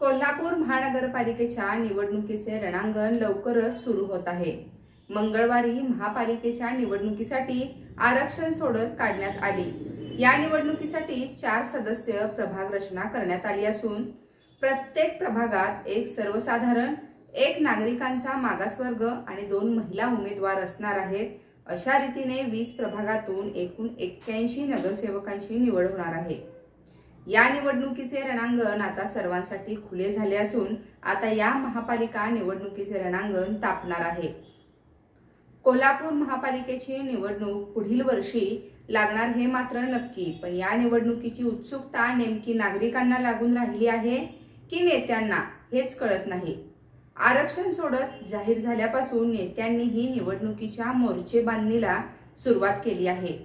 कोल्हापूर महानगरपालिकेच्या निवडणुकीचे रणांगण लवकरच सुरू होत आहे। मंगळवारी महापालिकेच्या निवडणुकीसाठी आरक्षण सोडत काढण्यात आली। या निवडणुकीसाठी 4 सदस्य प्रभाग रचना करण्यात आली असून प्रत्येक प्रभागात एक सर्वसाधारण, एक नागरिकांचा मागासवर्ग आणि 2 महिला उमेदवार असणार आहेत। अशा रीतीने 20 प्रभागातून एकूण 81 नगरसेवकांची निवड होणार आहे। या निवडणुकीचे रणांगण आता सर्वांसाठी खुले झाले असून आता या महापालिका निवडणुकीचे रणांगण तापणार आहे। कोल्हापूर महापालिकेची निवडणूक पुढील वर्षी लागणार हे मात्र नक्की, पण या निवडणुकीची उत्सुकता नेमकी नागरिकांना लागून राहिली आहे की नेत्यांना हेच कळत नाही। आरक्षण सोडत जाहीर झाल्यापासून नेत्यांनीही निवडणुकीच्या मोर्चेबांधणीला सुरुवात केली आहे।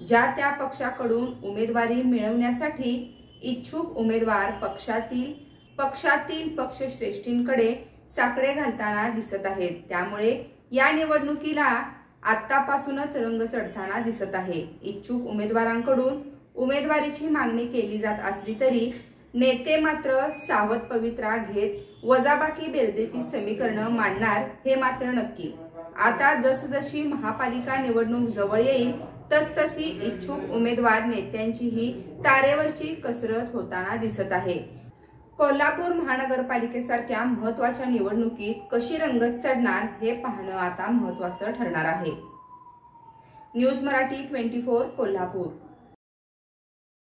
ज्या त्या पक्षाकडून उमेदवारी मिळवण्यासाठी इच्छुक उमेदवार पक्षातील पक्षश्रेष्ठींकडे साकडे घालताना दिसत आहेत। त्यामुळे या निवडणुकीला आतापासूनच रंग चढताना दिसत आहे। इच्छुक उमेदवारांकडून उमेदवारीची मागणी केली जात असली तरी नेते मात्र सावध पवित्रा घेत वजाबाकी बेरजेची समीकरणं मांडणार हे मात्र नक्की। आता जसजशी महापालिका निवडणूक जवळ येईल तसतशी इच्छुक उमेदवार नेत्यांचीही तारेवरची कसरत होताना दिसत आहे। कोल्हापूर महानगरपालिकेसारख्या महत्त्वाच्या निवडणुकीत कशी रंगत चढणार हे पाहणं आता महत्त्वाचं ठरणार आहे। न्यूज मराठी 24 कोल्हापूर।